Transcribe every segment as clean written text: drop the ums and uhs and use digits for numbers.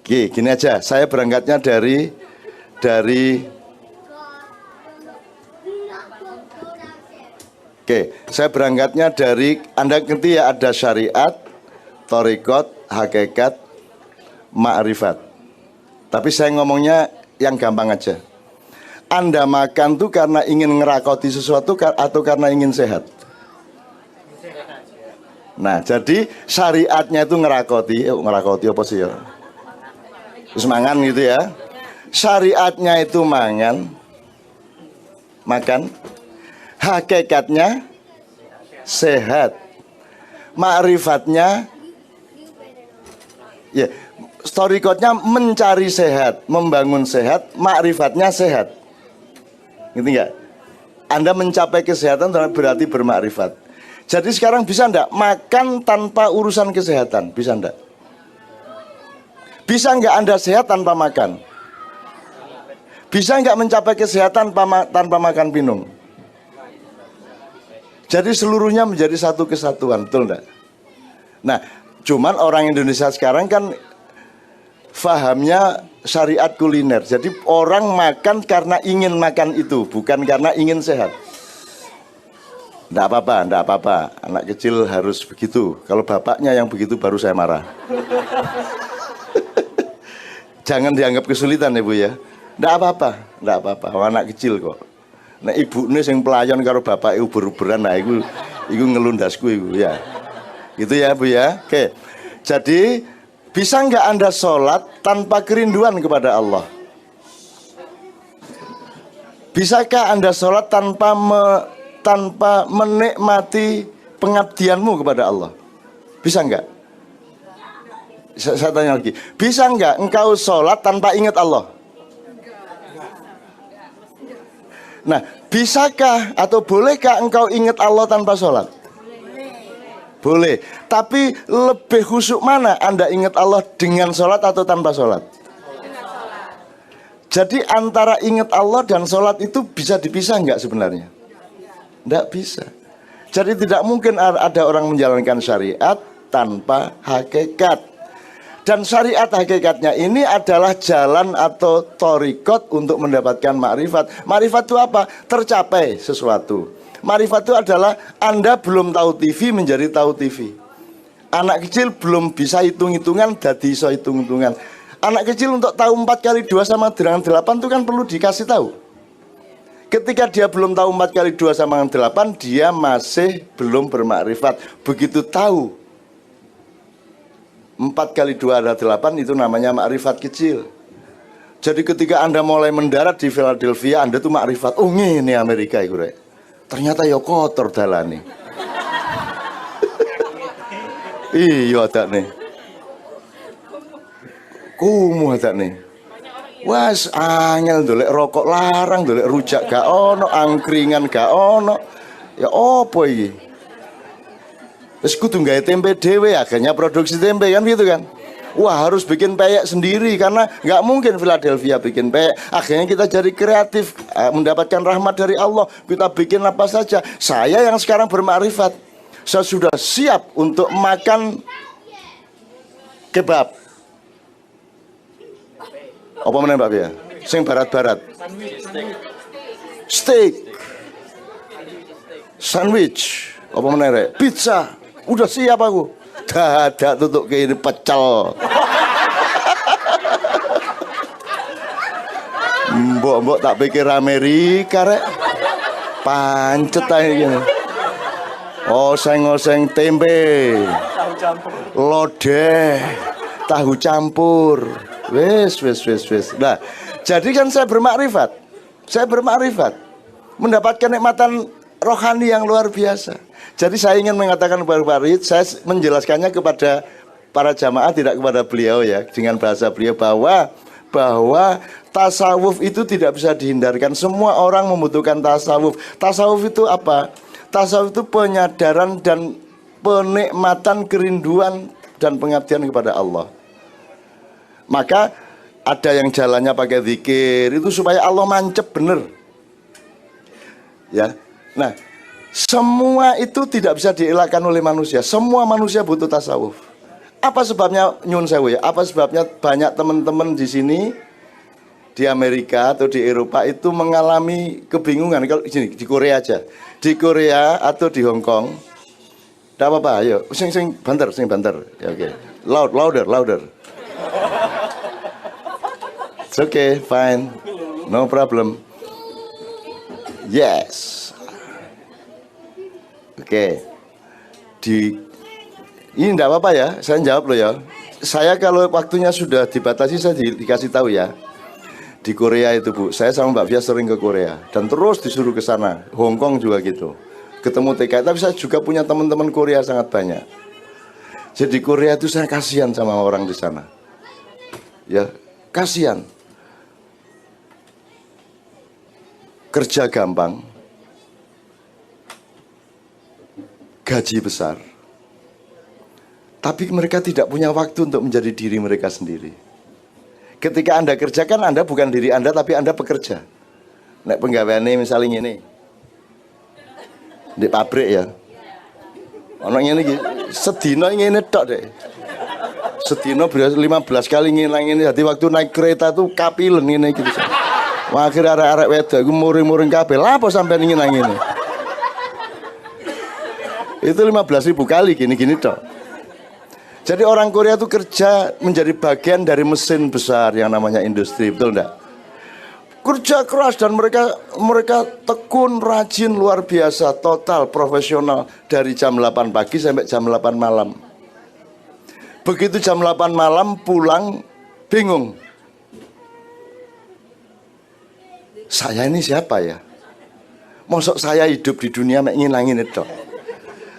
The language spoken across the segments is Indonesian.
Gini aja, saya berangkatnya dari saya berangkatnya dari, Anda ngerti ya, ada syariat, thariqat, hakikat, ma'rifat. Tapi saya ngomongnya yang gampang aja. Anda makan tuh karena ingin ngerakoti sesuatu atau karena ingin sehat? Nah, jadi syariatnya itu ngerakoti apa sih ya? Terus mangan gitu ya. Syariatnya itu makan. Hakikatnya sehat. Ma'rifatnya ya, thariqatnya mencari sehat, membangun sehat, ma'rifatnya sehat. Gitu enggak? Anda mencapai kesehatan berarti bermakrifat. Jadi sekarang bisa enggak makan tanpa urusan kesehatan? Bisa enggak? Bisa enggak Anda sehat tanpa makan? Bisa enggak mencapai kesehatan tanpa makan minum? Jadi seluruhnya menjadi satu kesatuan, betul enggak? Nah, cuman orang Indonesia sekarang kan fahamnya syariat kuliner. Jadi orang makan karena ingin makan itu, bukan karena ingin sehat. Enggak apa-apa. Anak kecil harus begitu. Kalau bapaknya yang begitu baru saya marah. Jangan dianggap kesulitan ya Bu ya. Enggak apa-apa. Anak kecil kok. Nah ibu ini yang pelayan karo bapak uber-uberan, nah itu ngelundasku itu ya. Gitu ya Bu ya. Oke. Jadi bisa nggak Anda sholat tanpa kerinduan kepada Allah? Bisakah Anda sholat tanpa menikmati pengabdianmu kepada Allah? Bisa nggak? Saya tanya lagi. Bisa nggak engkau sholat tanpa ingat Allah? Nah, bisakah atau bolehkah engkau ingat Allah tanpa sholat? Boleh. Tapi lebih khusyuk mana Anda ingat Allah dengan sholat atau tanpa sholat? Jadi antara ingat Allah dan sholat itu bisa dipisah nggak sebenarnya? Nggak bisa. Jadi tidak mungkin ada orang menjalankan syariat tanpa hakikat. Dan syariat hakikatnya ini adalah jalan atau thariqat untuk mendapatkan makrifat. Makrifat itu apa? Tercapai sesuatu. Makrifat itu adalah Anda belum tahu TV menjadi tahu TV. Anak kecil belum bisa hitung-hitungan jadi bisa hitung-hitungan. Anak kecil untuk tahu 4 kali 2 sama dengan 8 itu kan perlu dikasih tahu. Ketika dia belum tahu 4 kali 2 sama dengan 8, dia masih belum bermakrifat. Begitu tahu 4 kali 2 adalah 8, itu namanya makrifat kecil. Jadi ketika Anda mulai mendarat di Philadelphia, Anda tuh makrifat. Oh ini Amerika itu rek. Ternyata ya kotor dalane. Iya ada nih. Kumuh ada nih. Was angel dolek rokok larang, dolek rujak gak ono, angkringan gak ono. Ya opo iki? Terus kudu gawe tempe dhewe, akhirnya produksi tempe kan gitu kan. Wah harus bikin peyek sendiri karena nggak mungkin Philadelphia bikin peyek. Akhirnya kita jadi kreatif, mendapatkan rahmat dari Allah. Kita bikin apa saja. Saya yang sekarang bermakrifat, saya sudah siap untuk makan kebab. Apa meneh Pak ya? Sing barat-barat. Steak. Sandwich. Apa meneh rek? Pizza. Udah siap aku. Dadak tutuk ke ini pecel. Mbok tak pikir Amerika rek. Pancet aja gini. Oseng-oseng tempe. Lodeh. Tahu campur. Wes. Nah, jadi kan saya bermakrifat. Mendapatkan nikmatan rohani yang luar biasa. Jadi saya ingin mengatakan kepada Pak Rid, saya menjelaskannya kepada para jamaah, tidak kepada beliau ya, dengan bahasa beliau bahwa tasawuf itu tidak bisa dihindarkan. Semua orang membutuhkan tasawuf. Tasawuf itu apa? Tasawuf itu penyadaran dan penikmatan kerinduan dan pengabdian kepada Allah. Maka ada yang jalannya pakai zikir itu supaya Allah mancep bener. Ya. Nah, semua itu tidak bisa dielakkan oleh manusia. Semua manusia butuh tasawuf. Apa sebabnya nyun sewu ya? Apa sebabnya banyak teman-teman di sini di Amerika atau di Eropa itu mengalami kebingungan kalau di Korea aja. Di Korea atau di Hong Kong. Tidak apa-apa, ayo. Sing banter. Ya, oke. Louder. It's okay, fine. No problem. Yes. Oke. Ini tidak apa-apa ya, saya jawab loh ya. Saya kalau waktunya sudah dibatasi saya dikasih tahu ya. Di Korea itu Bu, saya sama Mbak Fia sering ke Korea dan terus disuruh ke sana. Hong Kong juga gitu. Ketemu TKI, tapi saya juga punya teman-teman Korea sangat banyak. Jadi Korea itu saya kasihan sama orang di sana. Ya, kasihan. Kerja gampang, gaji besar, tapi mereka tidak punya waktu untuk menjadi diri mereka sendiri. Ketika Anda kerjakan, Anda bukan diri Anda, tapi Anda pekerja. Nek penggaweane misalnya ini di pabrik ya, orang ini sedino ini tok deh. Sedino 15 kali ini. Jadi waktu naik kereta tuh kapilen ini gitu. Akhir arek-arek wedok iku muring-muring kabeh. Lah apa sampean ingin ini? Itu 15.000 kali gini-gini tok. Jadi orang Korea itu kerja menjadi bagian dari mesin besar yang namanya industri, betul enggak? Kerja keras dan mereka tekun, rajin, luar biasa, total profesional dari jam 8 pagi sampai jam 8 malam. Begitu jam 8 malam pulang bingung. Saya ini siapa ya? Mosok saya hidup di dunia mek ngilangin itu.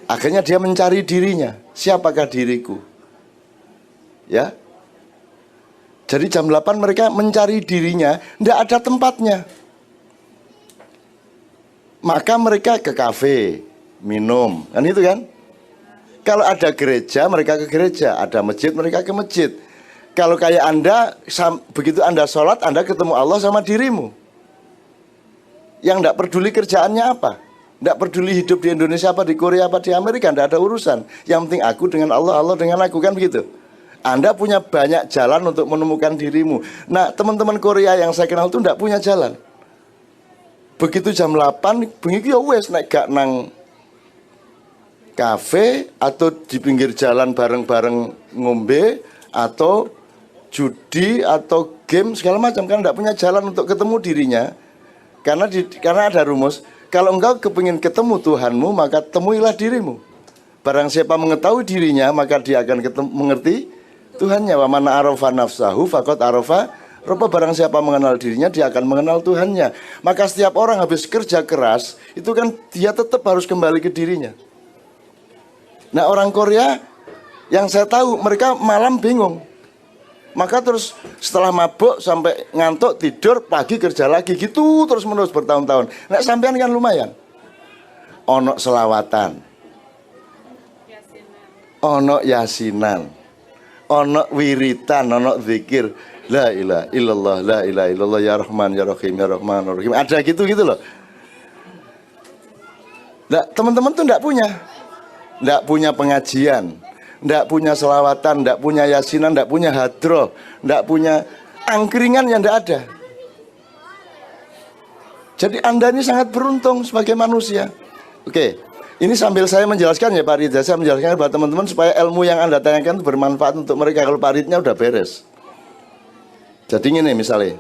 Akhirnya dia mencari dirinya. Siapakah diriku? Ya. Jadi jam 8 mereka mencari dirinya, tidak ada tempatnya. Maka mereka ke kafe, minum, kan itu kan? Kalau ada gereja, mereka ke gereja, ada masjid, mereka ke masjid. Kalau kayak Anda, begitu Anda sholat, Anda ketemu Allah sama dirimu. Yang tidak peduli kerjaannya apa, tidak peduli hidup di Indonesia apa, di Korea apa, di Amerika, tidak ada urusan. Yang penting aku dengan Allah, Allah dengan aku, kan begitu. Anda punya banyak jalan untuk menemukan dirimu. Nah, teman-teman Korea yang saya kenal itu tidak punya jalan. Begitu jam 8, begitu ya wes naik gak nang kafe atau di pinggir jalan bareng-bareng ngombe atau judi atau game segala macam, kan tidak punya jalan untuk ketemu dirinya. Karena ada rumus, kalau engkau kepingin ketemu Tuhanmu, maka temuilah dirimu. Barang siapa mengetahui dirinya, maka dia akan mengerti Tuhannya. Wa man arafa nafsahu faqad arafa rabba. Barang siapa mengenal dirinya, dia akan mengenal Tuhannya. Maka setiap orang habis kerja keras, itu kan dia tetap harus kembali ke dirinya. Nah, orang Korea yang saya tahu, mereka malam bingung. Maka terus setelah mabuk sampai ngantuk tidur, pagi kerja lagi, gitu terus menerus bertahun-tahun. Nah, sampean kan lumayan. Ono selawatan, ono yasinan, ono wiritan, ono zikir. La ilaha illallah, la ilaha illallah, ya Rahman, ya Rahim, ya Rahman, ya Rahim. Ada gitu-gitu loh. Nah, teman-teman tuh enggak punya pengajian, enggak punya selawatan, enggak punya yasinan, enggak punya hadroh, enggak punya angkringan, yang enggak ada. Jadi Anda ini sangat beruntung sebagai manusia. Oke, ini sambil saya menjelaskan ya Pak Ridha, saya menjelaskan buat teman-teman supaya ilmu yang Anda tanyakan itu bermanfaat untuk mereka. Kalau Pak Ridnya udah beres. Jadi ini misalnya,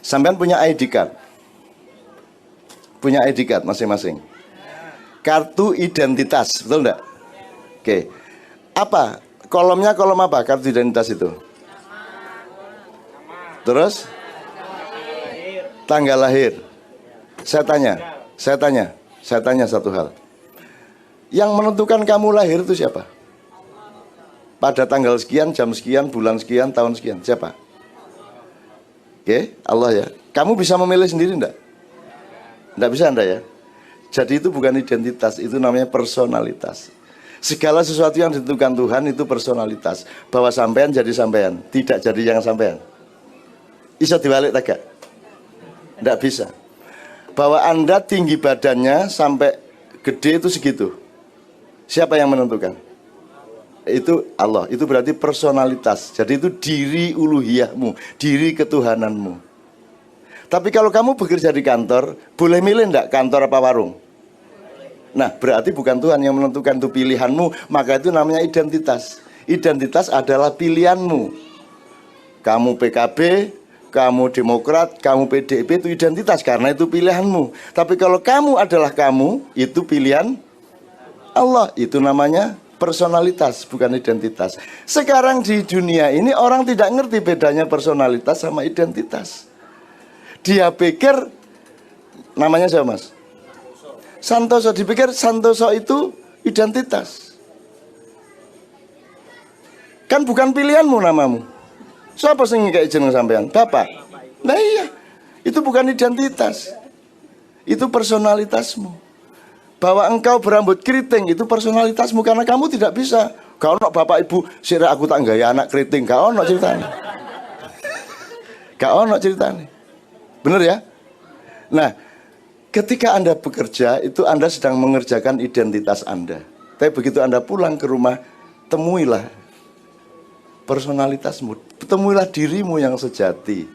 sampean punya ID card, punya ID card masing-masing, kartu identitas, betul enggak? Oke, apa kolomnya, kolom apa kartu identitas itu? Terus tanggal lahir. Saya tanya satu hal. Yang menentukan kamu lahir itu siapa? Pada tanggal sekian, jam sekian, bulan sekian, tahun sekian, siapa? Oke, Allah ya. Kamu bisa memilih sendiri enggak? Enggak bisa Anda ya. Jadi itu bukan identitas, itu namanya personalitas. Segala sesuatu yang ditentukan Tuhan itu personalitas. Bahwa sampean jadi sampean, tidak jadi yang sampean. Bisa dibalik tak? Enggak bisa. Bahwa Anda tinggi badannya sampai gede itu segitu. Siapa yang menentukan? itu Allah, itu berarti personalitas. Jadi itu diri uluhiyahmu, diri ketuhananmu. Tapi kalau kamu bekerja di kantor, boleh milih enggak kantor apa warung? Nah, berarti bukan Tuhan yang menentukan, itu pilihanmu. Maka itu namanya identitas. Identitas adalah pilihanmu. Kamu PKB, kamu Demokrat, kamu PDIP, itu identitas karena itu pilihanmu. Tapi kalau kamu adalah kamu, itu pilihan Allah, itu namanya personalitas, bukan identitas. Sekarang di dunia ini orang tidak ngerti bedanya personalitas sama identitas. Dia pikir namanya siapa, Mas? Santoso. Dipikir Santoso itu identitas. Kan bukan pilihanmu namamu. Siapa sing kayak jeneng sampean? Bapak. Nah iya, itu bukan identitas. Itu personalitasmu. Bahwa engkau berambut keriting itu personalitasmu, karena kamu tidak bisa. Gak ono bapak ibu sira aku tak gaya anak keriting, gak ono ceritanya. Gak ono ceritanya. Bener ya? Nah, ketika Anda bekerja itu Anda sedang mengerjakan identitas Anda. Tapi begitu Anda pulang ke rumah, temuilah personalitasmu, temuilah dirimu yang sejati,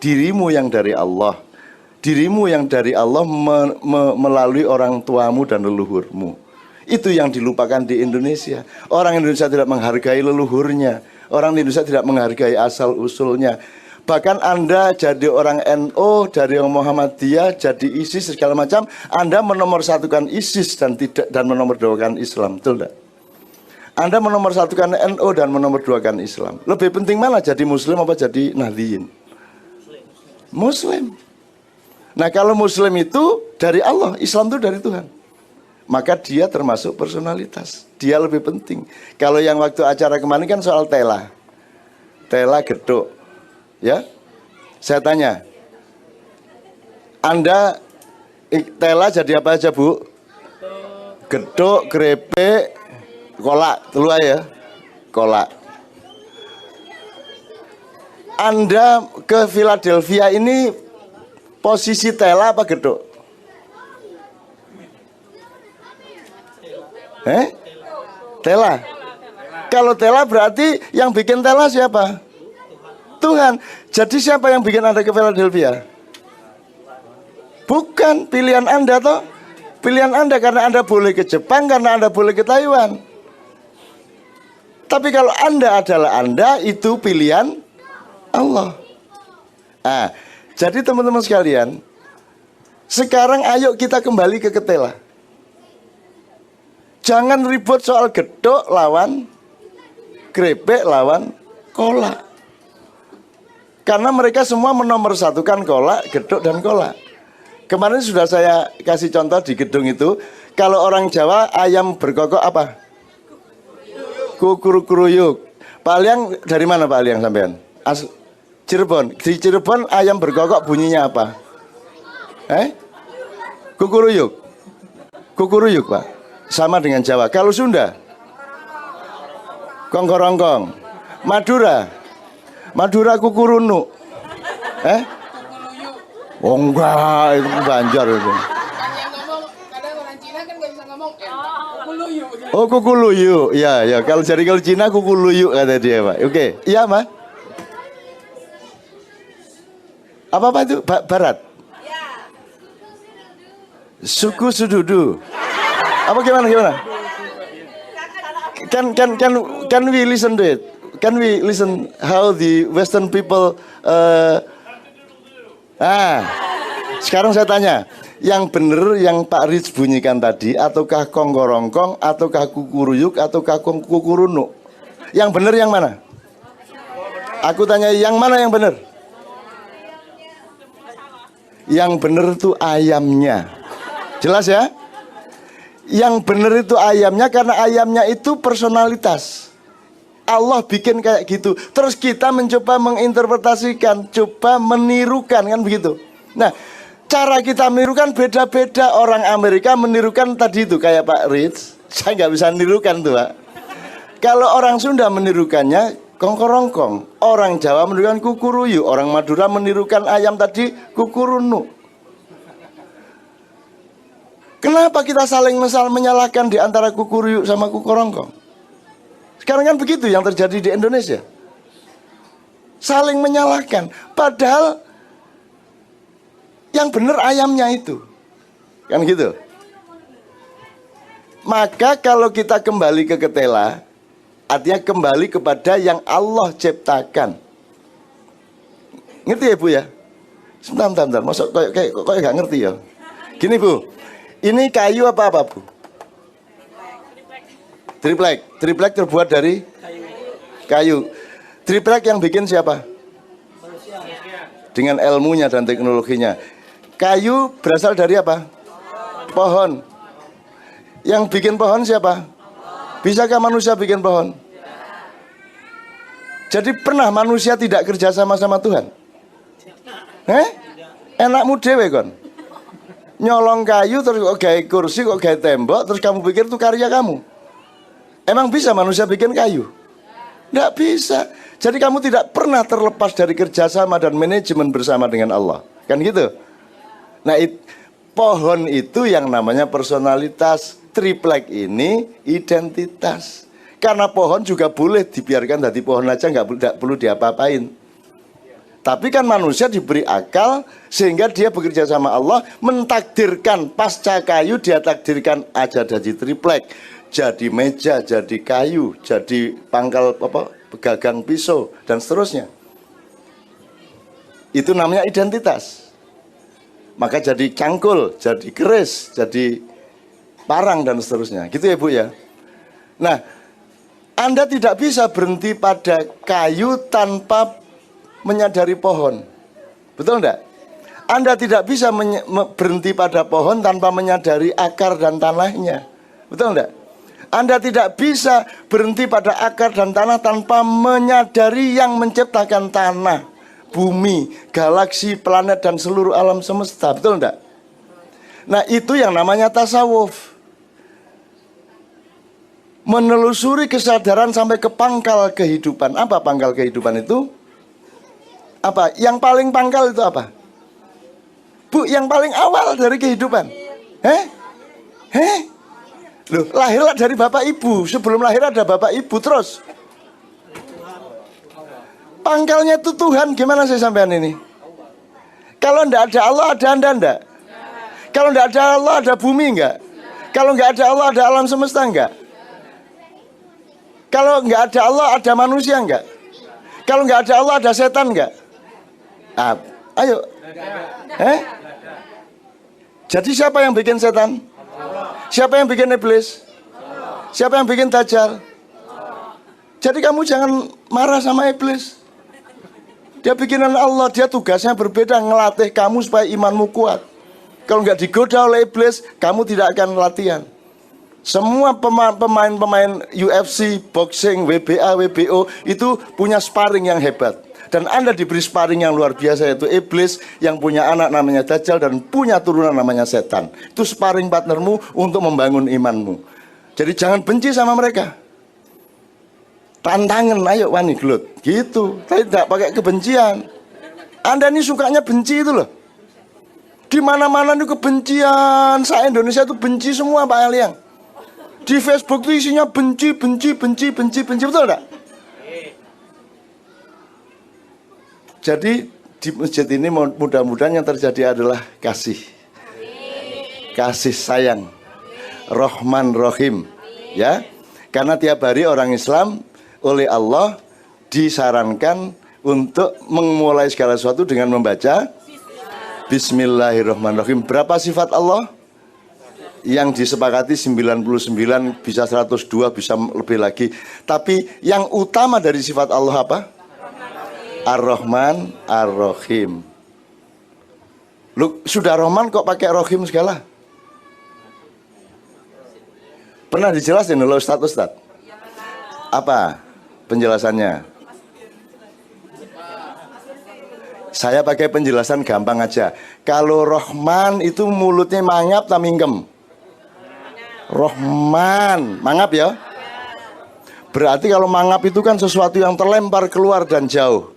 dirimu yang dari Allah. Dirimu yang dari Allah melalui orang tuamu dan leluhurmu. Itu yang dilupakan di Indonesia. Orang Indonesia tidak menghargai leluhurnya. Orang Indonesia tidak menghargai asal-usulnya. Bahkan Anda jadi orang NU, dari orang Muhammadiyah, jadi ISIS segala macam, Anda menomorsatukan ISIS dan menomorduakan Islam, betul tidak? Anda menomorsatukan NU dan menomorduakan Islam. Lebih penting mana, jadi Muslim apa jadi Nahdliyin? Muslim. Nah, kalau Muslim itu dari Allah, Islam itu dari Tuhan, maka dia termasuk personalitas. Dia lebih penting. Kalau yang waktu acara kemarin kan soal tela geduk, ya. Saya tanya, Anda tela jadi apa aja, Bu? Geduk, krepek, kolak, telu ya, kolak. Anda ke Philadelphia ini posisi tela apa geduk? Tela. Kalau tela berarti yang bikin tela siapa? Tuhan. Jadi siapa yang bikin Anda ke Philadelphia? Bukan pilihan Anda toh. Pilihan Anda karena Anda boleh ke Jepang, karena Anda boleh ke Taiwan. Tapi kalau Anda adalah Anda, itu pilihan Allah. Ah, jadi teman-teman sekalian, sekarang ayo kita kembali ke ketela. Jangan ribut soal gedok lawan krepek lawan kolak. Karena mereka semua menomorsatukan kolak, gedok dan kolak. Kemarin sudah saya kasih contoh di gedung itu. Kalau orang Jawa ayam berkokok apa? Kukuruyuk. Pak Aliang dari mana Pak Aliang sampean? Cirebon. Di Cirebon ayam berkokok bunyinya apa? Kukuruyuk. Kukuruyuk, Pak. Sama dengan Jawa. Kalau Sunda? Kongkorongkong. Madura? Madura kukurunu. Oh enggak, itu Banjar itu. Kadang orang Cina kan nggak bisa ngomong kukuluyuk. Oh kukuluyuk, ya ya. Kalau Cina kukuluyuk kata dia, Pak. Oke, iya Mas. Apa itu? Barat? Suku Sududu. Apa gimana? Can we listen to it? Can we listen how the Western people? Sekarang saya tanya, yang benar yang Pak Rich bunyikan tadi, ataukah kongkorongkong, ataukah kukuruyuk, ataukah kukurunu? Yang benar yang mana? Aku tanya, yang mana yang benar? Yang benar itu ayamnya. Jelas ya? Yang benar itu ayamnya, karena ayamnya itu personalitas. Allah bikin kayak gitu. Terus kita mencoba menginterpretasikan, coba menirukan, kan begitu. Nah, cara kita menirukan beda-beda. Orang Amerika menirukan tadi itu kayak Pak Rich. Saya nggak bisa menirukan tuh, Pak. Kalau orang Sunda menirukannya kongkorongkong, orang Jawa menirukan kukuruyu, orang Madura menirukan ayam tadi kukurunu. Kenapa kita saling menyalahkan di antara kukuruyu sama kukorongkong? Sekarang kan begitu yang terjadi di Indonesia. Saling menyalahkan. Padahal yang benar ayamnya itu. Kan gitu. Maka kalau kita kembali ke ketela, artinya kembali kepada yang Allah ciptakan. Ngerti ya Bu ya? Sebentar. Masuk kayak nggak ngerti ya. Gini Bu, ini kayu apa Bu? Triplek. Triplek terbuat dari kayu. Triplek yang bikin siapa? Dengan ilmunya dan teknologinya. Kayu berasal dari apa? Pohon. Yang bikin pohon siapa? Bisakah manusia bikin pohon? Jadi pernah manusia tidak kerja sama Tuhan? Enakmu dewe kon. Nyolong kayu terus kok gawe kursi, kok gawe tembok, terus kamu pikir itu karya kamu. Emang bisa manusia bikin kayu? Nggak bisa. Jadi kamu tidak pernah terlepas dari kerjasama dan manajemen bersama dengan Allah. Kan gitu. Nah pohon itu yang namanya personalitas. Triplek ini identitas. Karena pohon juga boleh dibiarkan jadi pohon aja, nggak perlu diapa-apain. Tapi kan manusia diberi akal sehingga dia bekerja sama Allah, mentakdirkan pasca kayu, dia takdirkan aja jadi triplek, jadi meja, jadi kayu, jadi pangkal gagang pisau dan seterusnya. Itu namanya identitas. Maka jadi cangkul, jadi keris, jadi parang dan seterusnya. Gitu ya Bu ya. Nah, Anda tidak bisa berhenti pada kayu tanpa menyadari pohon. Betul enggak? Anda tidak bisa berhenti pada pohon tanpa menyadari akar dan tanahnya. Betul enggak? Anda tidak bisa berhenti pada akar dan tanah tanpa menyadari yang menciptakan tanah, bumi, galaksi, planet, dan seluruh alam semesta. Betul enggak? Nah itu yang namanya tasawuf. Menelusuri kesadaran sampai ke pangkal kehidupan. Apa pangkal kehidupan itu? Apa? Yang paling pangkal itu apa? Bu, yang paling awal dari kehidupan. Loh, lahirlah dari bapak ibu. Sebelum lahir ada bapak ibu terus. Pangkalnya itu Tuhan. Gimana saya sampean ini? Kalau enggak ada Allah, ada Anda enggak? Kalau enggak ada Allah, ada bumi enggak? Kalau enggak ada Allah, ada alam semesta enggak? Kalau enggak ada Allah, ada manusia enggak? Kalau enggak ada Allah, ada setan enggak? Ayo. Jadi siapa yang bikin setan? Siapa yang bikin iblis? Siapa yang bikin dajjal? Jadi kamu jangan marah sama iblis. Dia bikinan Allah, dia tugasnya berbeda, ngelatih kamu supaya imanmu kuat. Kalau nggak digoda oleh iblis, kamu tidak akan latihan. Semua pemain-pemain UFC, boxing, WBA, WBO itu punya sparring yang hebat. Dan Anda diberi sparring yang luar biasa, yaitu iblis yang punya anak namanya Dajjal dan punya turunan namanya setan. Itu sparring partnermu untuk membangun imanmu. Jadi jangan benci sama mereka. Tantangan, ayo wani gelut. Gitu, tapi tidak pakai kebencian. Anda ini sukanya benci itu loh. Di mana-mana itu kebencian. Se-Indonesia itu benci semua Pak Eliang. Di Facebook itu isinya benci, betul enggak? Jadi di masjid ini mudah-mudahan yang terjadi adalah kasih sayang, Rahman Rahim, ya. Karena tiap hari orang Islam oleh Allah disarankan untuk memulai segala sesuatu dengan membaca Bismillahirrahmanirrahim. Berapa sifat Allah? Yang disepakati 99, bisa 102, bisa lebih lagi. Tapi yang utama dari sifat Allah apa? Ar-Rahman, Ar-Rahim. Lu sudah Rahman kok pakai Rahim segala? Pernah dijelasin oleh Ustaz? Apa penjelasannya? Saya pakai penjelasan gampang aja. Kalau Rahman itu mulutnya mangap tak mingkem. Rahman, mangap ya. Berarti kalau mangap itu kan sesuatu yang terlempar keluar dan jauh.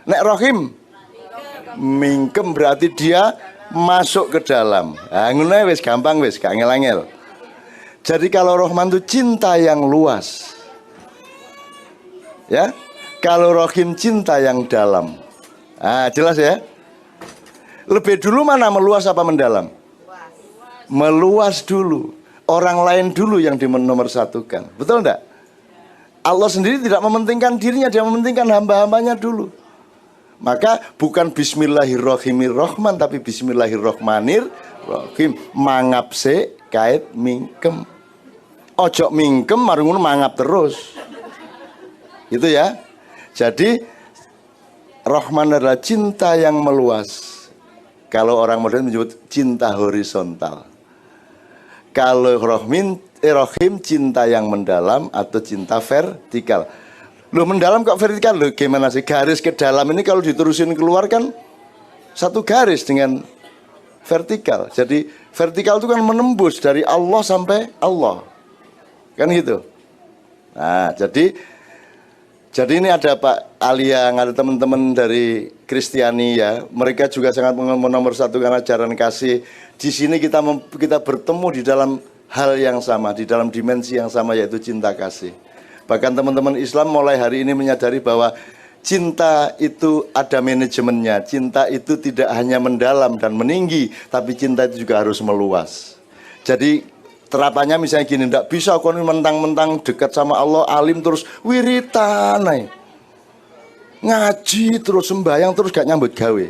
Nek Rahim mingkem berarti dia masuk ke dalam. Ngono wis gampang wis, gak ngel-ngel. Jadi kalau Rahman itu cinta yang luas. Ya. Kalau Rohim cinta yang dalam. Ah, jelas ya. Lebih dulu mana, meluas apa mendalam? Meluas dulu. Orang lain dulu yang dinomorsatukan. Betul enggak? Allah sendiri tidak mementingkan dirinya, dia mementingkan hamba-hambanya dulu. Maka bukan Bismillahirrahmanirrahim, tapi Bismillahirrahmanirrahim. Mangapse kait mingkem. Ojo mingkem marungun mangap terus. Itu ya. Jadi Rahman adalah cinta yang meluas. Kalau orang modern menyebut cinta horizontal. Kalau Rahim cinta yang mendalam atau cinta vertikal. Loh, mendalam kok vertikal? Loh, gimana sih? Garis ke dalam ini kalau diterusin keluar kan satu garis dengan vertikal. Jadi vertikal itu kan menembus dari Allah sampai Allah. Kan gitu. Nah, jadi ini ada Pak Alia, ada teman-teman dari Kristiani ya. Mereka juga sangat menomorsatukan ajaran kasih. Di sini kita bertemu di dalam hal yang sama, di dalam dimensi yang sama, yaitu cinta kasih. Bahkan teman-teman Islam mulai hari ini menyadari bahwa cinta itu ada manajemennya. Cinta itu tidak hanya mendalam dan meninggi, tapi cinta itu juga harus meluas. Jadi terapannya misalnya gini, tidak bisa kau mentang-mentang dekat sama Allah, alim terus wiritan, ngaji terus, sembahyang terus, gak nyambut gawe.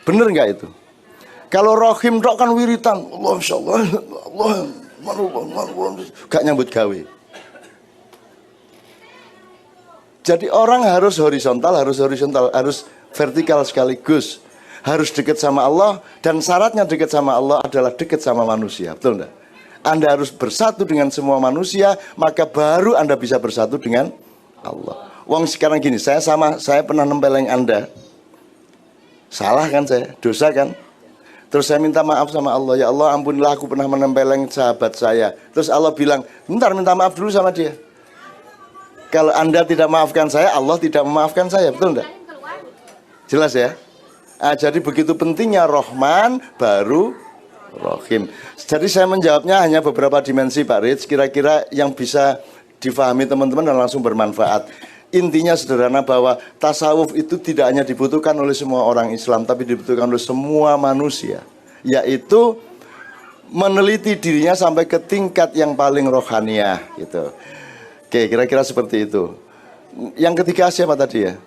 Bener nggak itu? Kalau Rohim dok kan wiritan, Allah insyaallah, Allah, gak nyambut gawe. Jadi orang harus horizontal, harus vertikal sekaligus. Harus dekat sama Allah, dan syaratnya dekat sama Allah adalah dekat sama manusia. Betul enggak? Anda harus bersatu dengan semua manusia, maka baru Anda bisa bersatu dengan Allah. Wong sekarang gini, saya pernah nempeleng Anda. Salah kan saya? Dosa kan? Terus saya minta maaf sama Allah, ya Allah ampunilah aku pernah menempeleng sahabat saya. Terus Allah bilang, bentar minta maaf dulu sama dia. Kalau Anda tidak maafkan saya, Allah tidak memaafkan saya, betul enggak? Jelas ya? Nah, jadi begitu pentingnya Rahman baru Rahim. Jadi saya menjawabnya hanya beberapa dimensi Pak Rich, kira-kira yang bisa difahami teman-teman dan langsung bermanfaat. Intinya sederhana bahwa tasawuf itu tidak hanya dibutuhkan oleh semua orang Islam, tapi dibutuhkan oleh semua manusia, yaitu meneliti dirinya sampai ke tingkat yang paling rohaniah gitu. Oke, kira-kira seperti itu. Yang ketiga siapa tadi ya?